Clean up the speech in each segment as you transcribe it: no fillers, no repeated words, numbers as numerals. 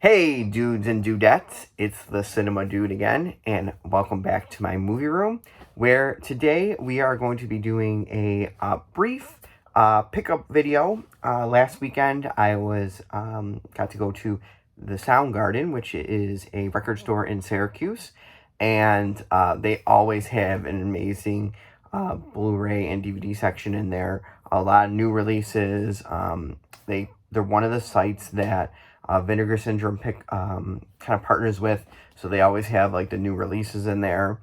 Hey dudes and dudettes, it's the Cinema Dude again, and welcome back to my movie room, where today we are going to be doing a brief pickup video. Last weekend I got to go to the Soundgarden, which is a record store in Syracuse, and they always have an amazing Blu-ray and DVD section in there. A lot of new releases. They're one of the sites that Vinegar Syndrome kind of partners with, so they always have like the new releases in there.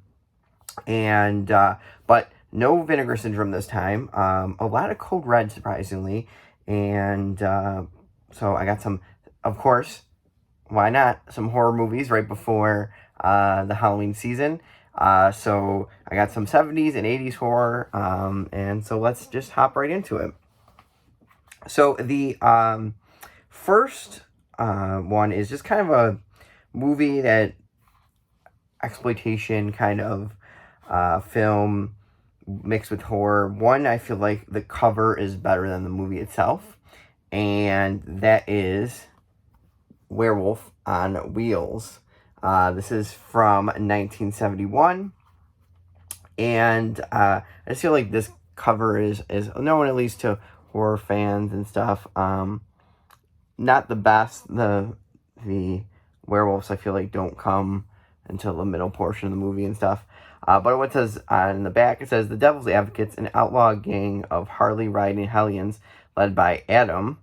And but no Vinegar Syndrome this time. A lot of Code Red, surprisingly, and so I got some, of course, why not, some horror movies right before the Halloween season. So I got some 70s and 80s horror, and so let's just hop right into it. So the first one is just kind of a movie that exploitation kind of film mixed with horror. One, I feel like the cover is better than the movie itself, and that is Werewolf on Wheels. This is from 1971, and I just feel like this cover is known, at least to horror fans and stuff. Not the best. The werewolves, I feel like, don't come until the middle portion of the movie and stuff. But what it says in the back, it says, the Devil's Advocates, an outlaw gang of Harley-riding hellions led by Adam,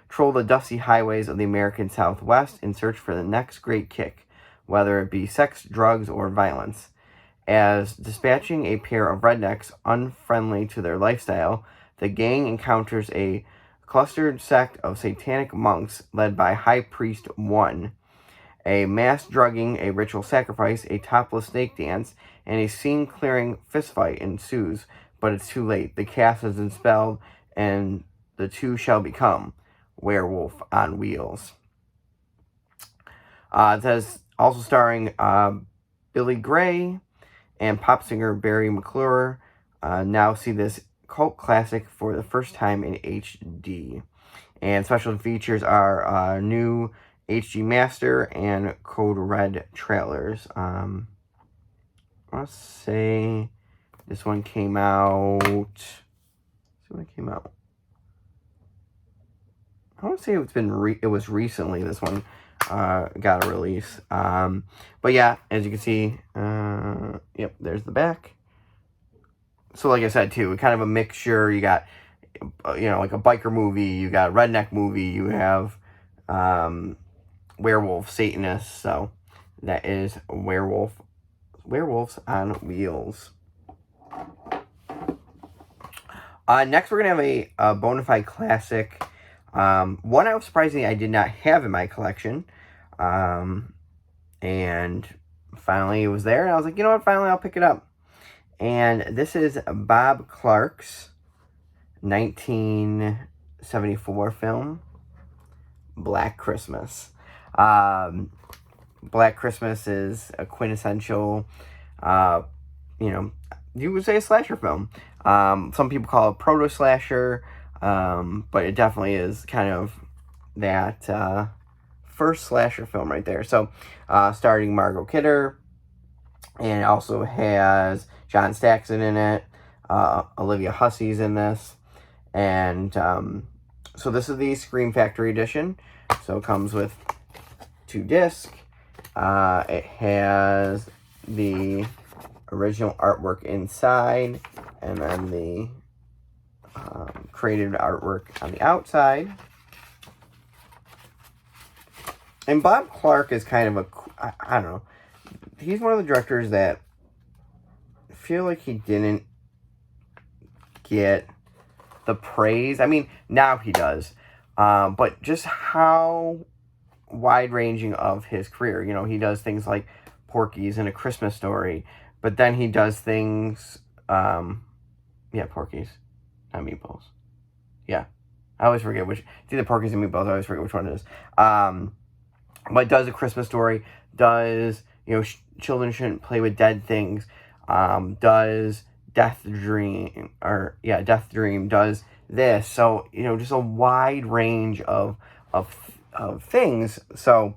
troll the dusty highways of the American Southwest in search for the next great kick, whether it be sex, drugs, or violence. As dispatching a pair of rednecks unfriendly to their lifestyle, the gang encounters a clustered sect of satanic monks led by High Priest One. A mass drugging, a ritual sacrifice, a topless snake dance, and a scene-clearing fistfight ensues, but it's too late. The cast is expelled, and the two shall become Werewolf on Wheels. It says, also starring Billy Gray and pop singer Barry McClure. Now see this cult classic for the first time in HD. And special features are new HD Master and Code Red trailers. Let's say this one came out. Let's see when it came out. I want to say it was recently. This one got a release. But yeah, as you can see, yep, there's the back. So like I said too, kind of a mixture. You got, like a biker movie. You got a redneck movie. You have werewolf, Satanists. So that is Werewolves on Wheels. Next, we're gonna have a bona fide classic. One I was surprisingly I did not have in my collection, and finally it was there, and I was like, you know what? Finally, I'll pick it up. And this is Bob Clark's 1974 film, Black Christmas. Black Christmas is a quintessential, you would say a slasher film. Some people call it proto-slasher, but it definitely is kind of that first slasher film right there. So, starring Margot Kidder, and it also has John Saxon in it. Olivia Hussey's in this. And so this is the Scream Factory edition. So it comes with 2 discs. It has the original artwork inside, and then the created artwork on the outside. And Bob Clark is kind of I don't know. He's one of the directors that I feel like he didn't get the praise. I mean, now he does. But just how wide-ranging of his career. He does things like Porky's and A Christmas Story. But then he does things... Porky's. Not Meatballs. Yeah. I always forget which... It's either Porky's and Meatballs. I always forget which one it is. But does A Christmas Story. Does... Children Shouldn't Play with Dead Things, does Death Dream, Death Dream, does this. So, just a wide range of things. So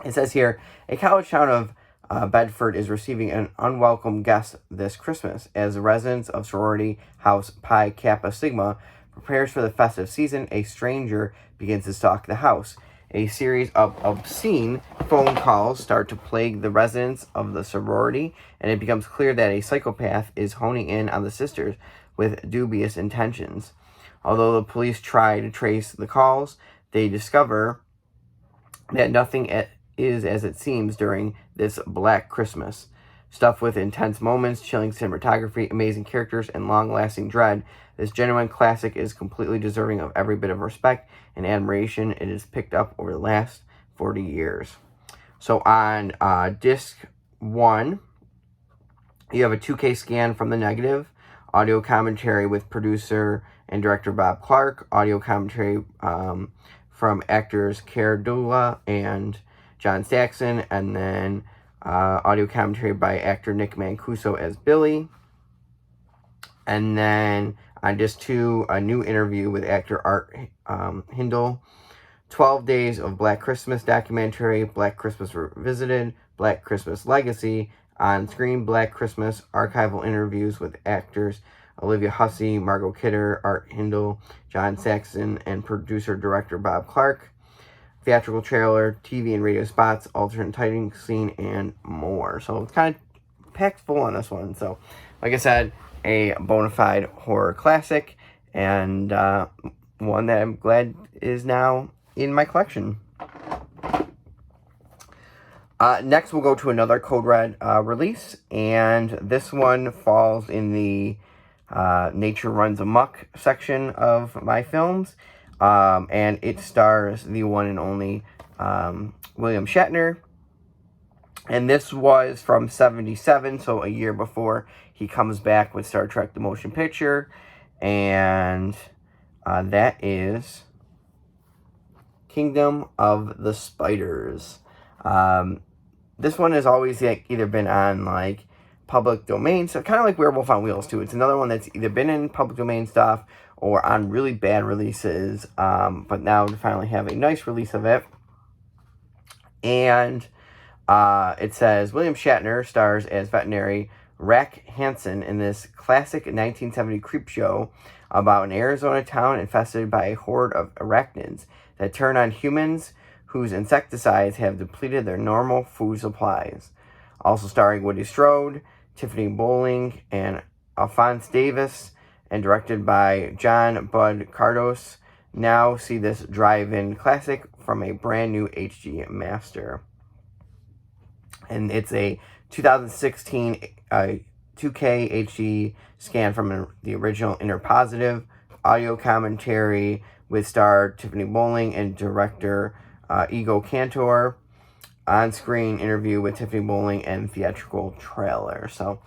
it says here, a college town of Bedford is receiving an unwelcome guest this Christmas. As the residents of sorority house Pi Kappa Sigma prepares for the festive season, a stranger begins to stalk the house. A series of obscene phone calls start to plague the residents of the sorority, and it becomes clear that a psychopath is honing in on the sisters with dubious intentions. Although the police try to trace the calls, they discover that nothing is as it seems during this Black Christmas. Stuffed with intense moments, chilling cinematography, amazing characters, and long-lasting dread, this genuine classic is completely deserving of every bit of respect and admiration it has picked up over the last 40 years. So on disc 1, you have a 2K scan from the negative, audio commentary with producer and director Bob Clark, audio commentary from actors Cara Dula and John Saxon, and then audio commentary by actor Nick Mancuso as Billy. And then on disc 2, a new interview with actor Art Hindle. 12 Days of Black Christmas documentary, Black Christmas Revisited, Black Christmas Legacy, on screen Black Christmas, archival interviews with actors Olivia Hussey, Margot Kidder, Art Hindle, John Saxon, and producer-director Bob Clark. Theatrical trailer, TV and radio spots, alternate title scene, and more. So it's kind of packed full on this one. So, like I said, a bona fide horror classic, and one that I'm glad is now in my collection. Next, we'll go to another Code Red release, and this one falls in the Nature Runs Amok section of my films, and it stars the one and only William Shatner, and this was from 1977, so a year before he comes back with Star Trek The Motion Picture, and that is Kingdom of the Spiders. This one has always either been on public domain, so kind of like Werewolf on Wheels too. It's another one that's either been in public domain stuff or on really bad releases, but now to finally have a nice release of it. And it says, William Shatner stars as veterinary Rack Hansen in this classic 1970 creep show about an Arizona town infested by a horde of arachnids that turn on humans whose insecticides have depleted their normal food supplies. Also starring Woody Strode, Tiffany Bowling, and Alphonse Davis, and directed by John Bud Cardos. Now see this drive-in classic from a brand new HG master. And it's a 2016 2K HD scan from the original Interpositive, audio commentary with star Tiffany Bowling and director Ego Cantor, on-screen interview with Tiffany Bowling, and theatrical trailer. So,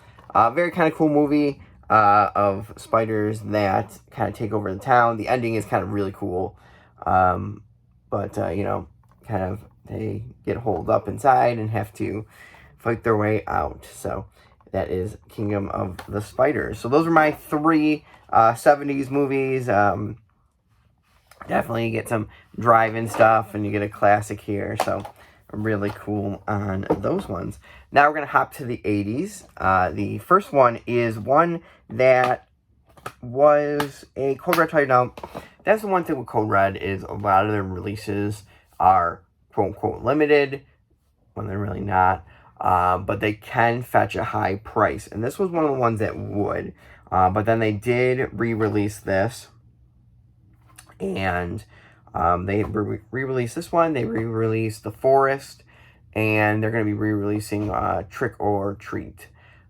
very kind of cool movie of spiders that kind of take over the town. The ending is kind of really cool, but kind of they get holed up inside and have to fight their way out. So that is Kingdom of the Spiders. So those are my 3 70s movies. Definitely get some drive-in stuff, and you get a classic here. So really cool on those ones. Now we're going to hop to the 80s. The first one is one that was a Code Red title. Now, that's the one thing with Code Red is a lot of their releases are quote-unquote limited when they're really not. But they can fetch a high price. And this was one of the ones that would. But then they did re-release this. And they re-released this one. They re-released The Forest. And they're going to be re-releasing Trick or Treat.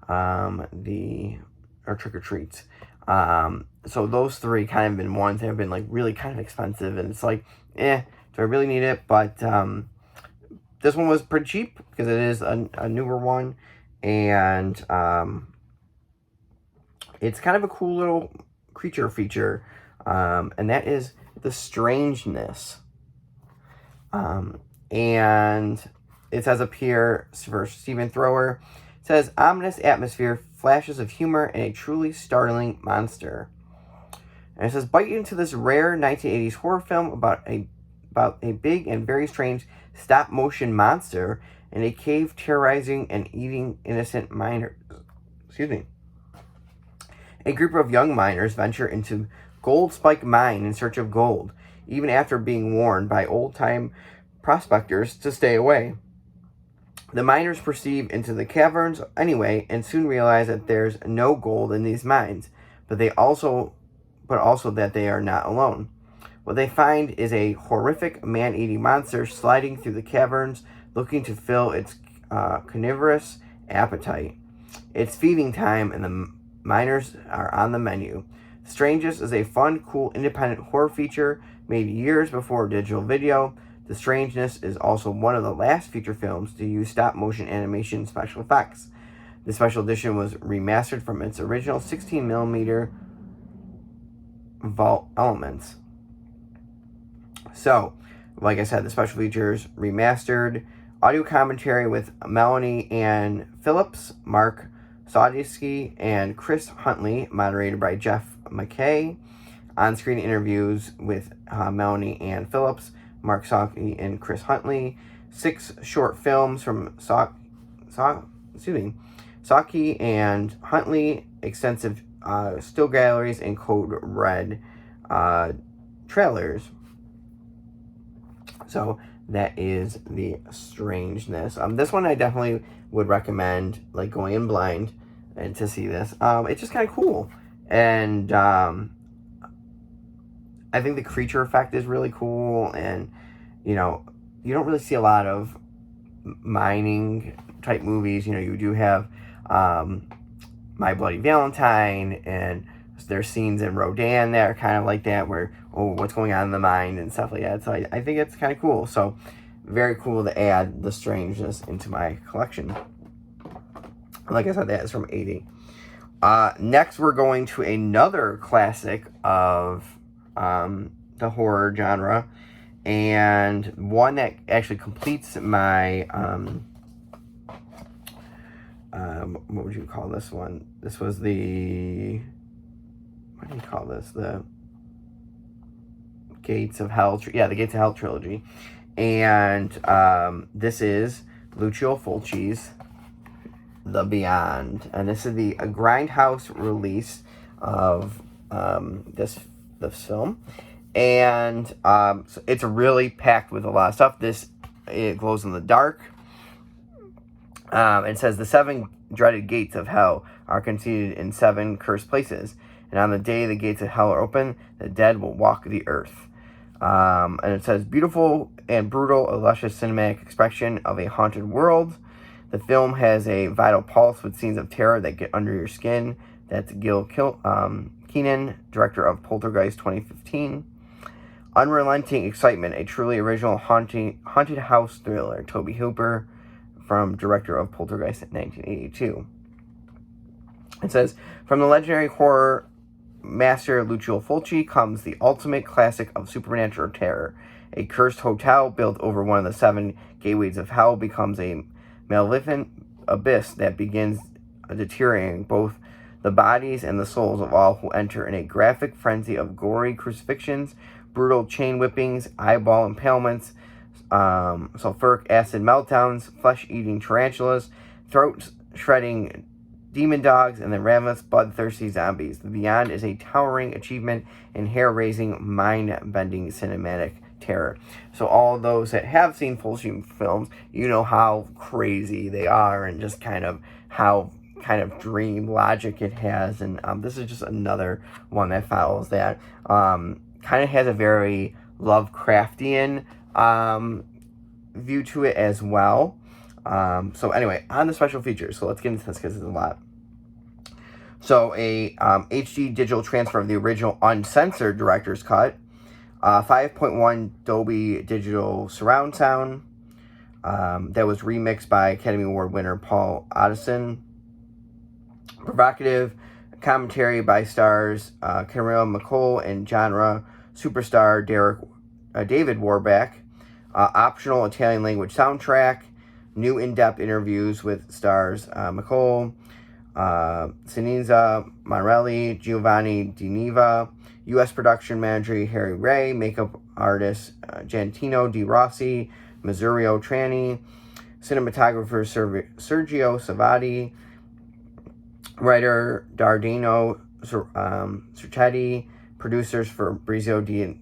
Or Trick or Treats. So those 3 kind of been ones that have been really kind of expensive. And it's do I really need it? But this one was pretty cheap because it is a newer one. And it's kind of a cool little creature feature. And that is the strangeness. And it says up here for Stephen Thrower, it says, ominous atmosphere, flashes of humor, and a truly startling monster. And it says, bite into this rare 1980s horror film about a about a big and very strange stop-motion monster in a cave terrorizing and eating innocent miners. Excuse me. A group of young miners venture into Gold Spike Mine in search of gold, even after being warned by old-time prospectors to stay away. The miners proceed into the caverns anyway and soon realize that there's no gold in these mines, but also that they are not alone. What they find is a horrific man-eating monster sliding through the caverns, looking to fill its carnivorous appetite. It's feeding time, and the miners are on the menu. Strangeness is a fun, cool, independent horror feature made years before digital video. The Strangeness is also one of the last feature films to use stop-motion animation special effects. The special edition was remastered from its original 16mm vault elements. So, like I said, the special features remastered, audio commentary with Melanie Ann Phillips, Mark Sadowski, and Chris Huntley, moderated by Jeff McKay. On-screen interviews with Melanie Ann Phillips, Mark Sadowski, and Chris Huntley. 6 short films from Sadowski and Huntley. Extensive still galleries and code red trailers. So that is The Strangeness. This one I definitely would recommend, like, going in blind and to see this. It's just kind of cool, and I think the creature effect is really cool, and you don't really see a lot of mining type movies. You do have My Bloody Valentine, and there's scenes in Rodan that are kind of like that, where, what's going on in the mine and stuff like that. So I think it's kind of cool. So very cool to add The Strangeness into my collection. Like I said, that is from 80. Next, we're going to another classic of the horror genre, and one that actually completes my what would you call this one? This was the, what do you call this? The Gates of Hell. The Gates of Hell trilogy. And this is Lucio Fulci's The Beyond. And this is the Grindhouse release of this film. And so it's really packed with a lot of stuff. It glows in the dark. It says the 7 dreaded gates of hell are concealed in 7 cursed places. And on the day the gates of hell are open, the dead will walk the earth. And it says, beautiful and brutal, a luscious cinematic expression of a haunted world. The film has a vital pulse with scenes of terror that get under your skin. That's Gil Keenan, director of Poltergeist 2015. Unrelenting excitement, a truly original haunted house thriller. Toby Hooper, director of Poltergeist in 1982. It says, from the legendary horror master Lucio Fulci comes the ultimate classic of supernatural terror. A cursed hotel built over one of the 7 gateways of hell becomes a malevolent abyss that begins deteriorating both the bodies and the souls of all who enter in a graphic frenzy of gory crucifixions, brutal chain whippings, eyeball impalements, sulfuric acid meltdowns, flesh-eating tarantulas, throat-shredding demon dogs, and the ravenous, bloodthirsty zombies. The Beyond is a towering achievement in hair-raising, mind-bending cinematic terror. So all those that have seen Fulci films, you know how crazy they are, and just kind of how kind of dream logic it has. And this is just another one that follows that. Kind of has a very Lovecraftian view to it as well. So anyway, on the special features, so let's get into this because it's a lot. So a HD digital transfer of the original uncensored director's cut, 5.1 Dolby digital surround sound, that was remixed by Academy Award winner Paul Addison. Provocative commentary by stars Kenrell McCole and genre superstar David Warbeck. Optional Italian language soundtrack. New in-depth interviews with stars McCole, Sinisa Morelli, Giovanni Di Neva, U.S. production manager Harry Ray, makeup artist Giantino Di Rossi, Missouri Tranni, cinematographer Sergio Savati, writer Dardino Cerchetti, producers Fabrizio Di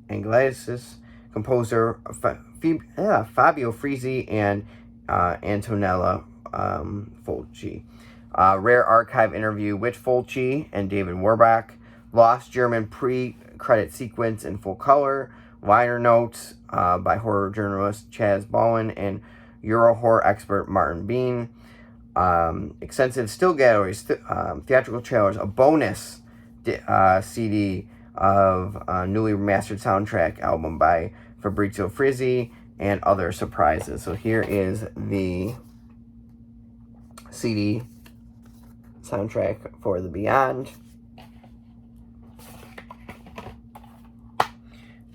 Iglesias, composer Fabio Frizzi, and Antonella Fulci. Rare archive interview with Fulci and David Warbach. Lost German pre-credit sequence in full color. Liner notes by horror journalist Chaz Bowen and Euro horror expert Martin Bean. Extensive still galleries, theatrical trailers, a bonus CD of a newly remastered soundtrack album by Fabrizio Frizzi, and other surprises. So here is the CD soundtrack for The Beyond.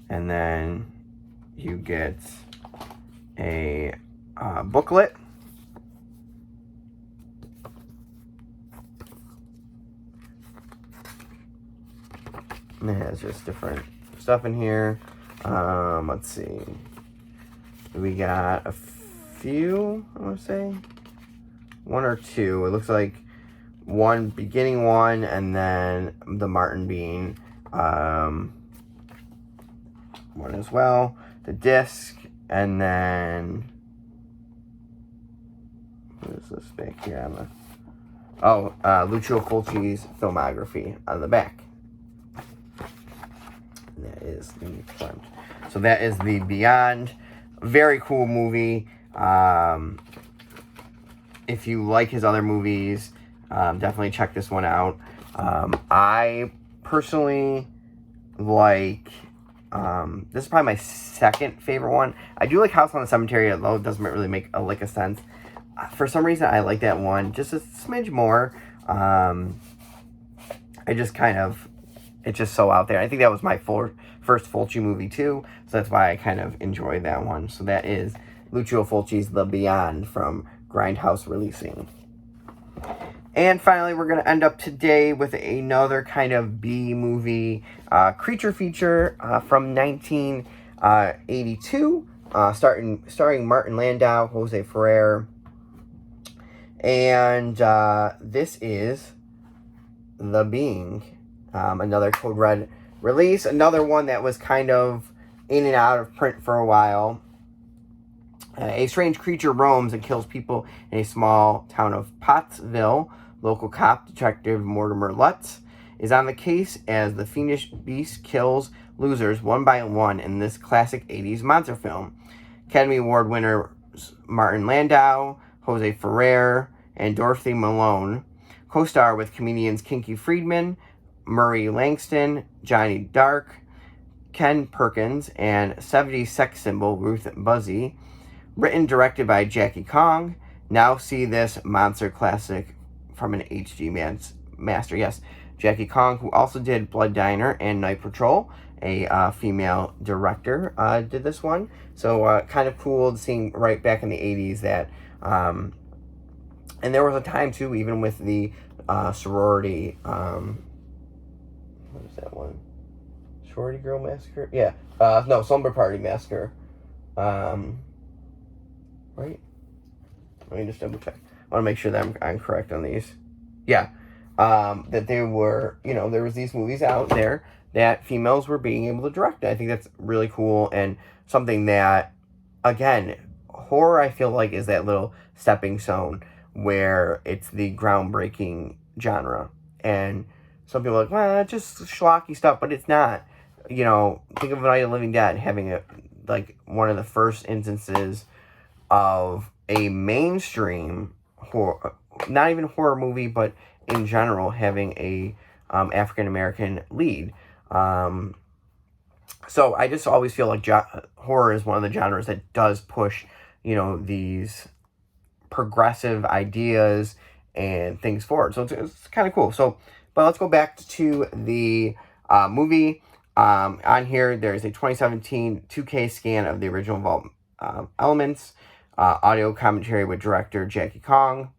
And then you get a booklet. And it has just different stuff in here. Let's see. We got a few, I want to say. One or two. It looks like one, beginning one, and then the Martin Bean one as well. The disc, and then what is this back here on the Lucio Fulci's filmography on the back. And that is the front. So that is The Beyond. Very cool movie. If you like his other movies, definitely check this one out. I personally like, this is probably my second favorite one. I do like House on the Cemetery, although it doesn't really make a sense. For some reason, I like that one just a smidge more. It's just so out there. I think that was my first Fulci movie too, so that's why I kind of enjoyed that one. So that is Lucio Fulci's The Beyond from Grindhouse Releasing. And finally, we're going to end up today with another kind of B movie creature feature from 1982, starring Martin Landau, Jose Ferrer. And this is The Being, another Code Red release, another one that was kind of in and out of print for a while. A strange creature roams and kills people in a small town of Pottsville. Local cop detective Mortimer Lutz is on the case as the fiendish beast kills losers one by one in this classic 80s monster film. Academy Award winner Martin Landau, Jose Ferrer, and Dorothy Malone co-star with comedians Kinky Friedman, Murray Langston, Johnny Dark, Ken Perkins, and 70s sex symbol Ruth Buzzy. Written, directed by Jackie Kong. Now see this monster classic from an HG master. Yes, Jackie Kong, who also did Blood Diner and Night Patrol, a female director, did this one. So kind of cool seeing right back in the 80s that, and there was a time too, even with the sorority, what is that one? Sorority Girl Massacre? Yeah. No, Slumber Party Massacre. Right? Let me just double check. I want to make sure that I'm correct on these. Yeah. That they were, there was these movies out there that females were being able to direct. I think that's really cool and something that, again, horror I feel like is that little stepping stone where it's the groundbreaking genre. And some people are like, well, it's just schlocky stuff, but it's not. Think of Night of the Living Dead having one of the first instances of a mainstream horror, not even horror movie, but in general having a African American lead. So I just always feel like horror is one of the genres that does push, these progressive ideas and things forward. So it's kind of cool. So, but let's go back to the movie. On here, there's a 2017 2K scan of the original Vault elements. Audio commentary with director Jackie Kong,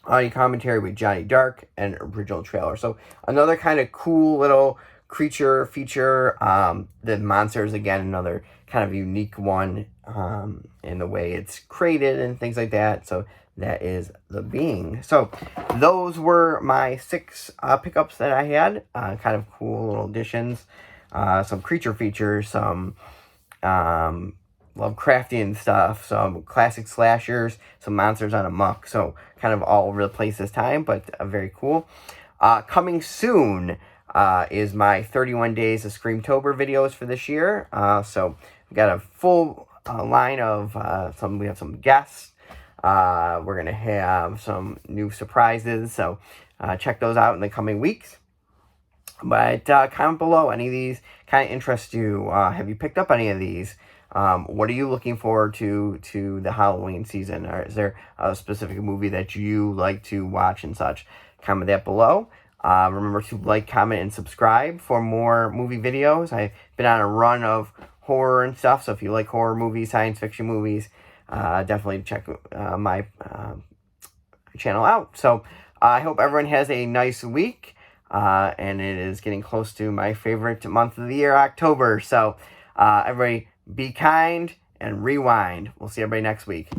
audio commentary with Johnny Dark, and original trailer. So another kind of cool little creature feature. The monsters, again, another kind of unique one in the way it's created and things like that. So that is The Being. So those were my 6 pickups that I had. Kind of cool little additions. Some creature features, some Lovecraftian stuff, some classic slashers, some monsters on a muck. So kind of all over the place this time, but very cool. Coming soon is my 31 Days of Screamtober videos for this year. So we've got a full line of we have some guests. We're going to have some new surprises. So check those out in the coming weeks. But comment below, any of these kind of interest you. Have you picked up any of these? What are you looking forward to the Halloween season? Or is there a specific movie that you like to watch and such? Comment that below. Remember to like, comment, and subscribe for more movie videos. I've been on a run of horror and stuff, so if you like horror movies, science fiction movies, definitely check my channel out. So I hope everyone has a nice week. And it is getting close to my favorite month of the year, October. So everybody be kind and rewind. We'll see everybody next week.